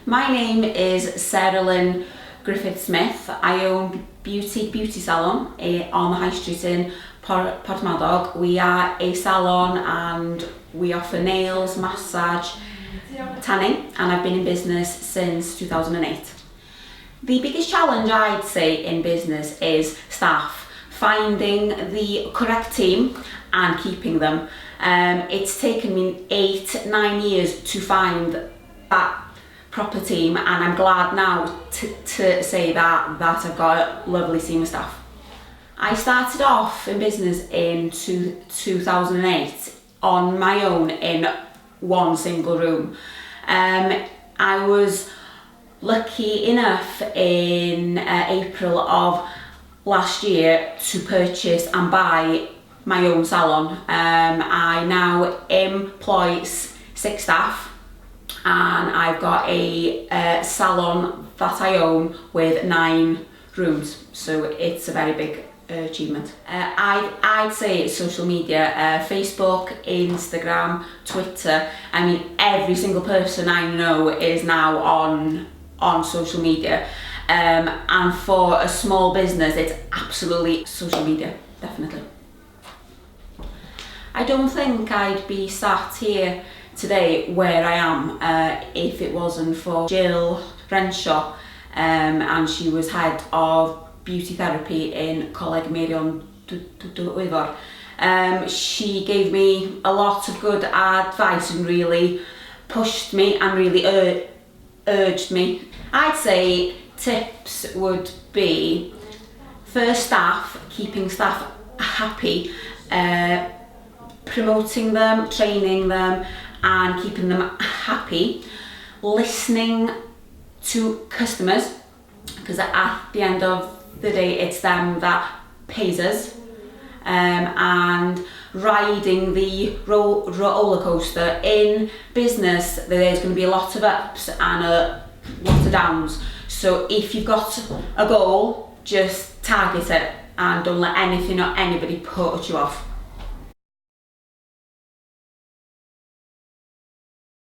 My name is Sarah Griffiths-Smith. I own beauty salon on the High Street in Porthmadog. We are a salon and we offer nails, massage, tanning, and I've been in business since 2008. The biggest challenge I'd say in business is staff. Finding the correct team and keeping them. It's taken me 8-9 years to find that proper team, and I'm glad now to say that I've got a lovely team of staff. I started off in business in 2008 on my own in one single room. I was lucky enough in April of last year to purchase and buy my own salon. I now employ 6 staff, and I've got a salon that I own with 9 rooms, so it's a very big achievement. I'd say it's social media, Facebook, Instagram, Twitter. I mean, every single person I know is now on social media, and for a small business it's absolutely social media, definitely. I don't think I'd be sat here today where I am if it wasn't for Jill Renshaw, and she was head of beauty therapy in manylion. She gave me a lot of good advice and really pushed me and really urged me. I'd say tips would be, first, staff, keeping staff happy, promoting them, training them and keeping them happy, listening to customers, because at the end of the day it's them that pays us, and riding the roller coaster. In business there's going to be a lot of ups and a lot of downs, so if you've got a goal, just target it and don't let anything or anybody put you off.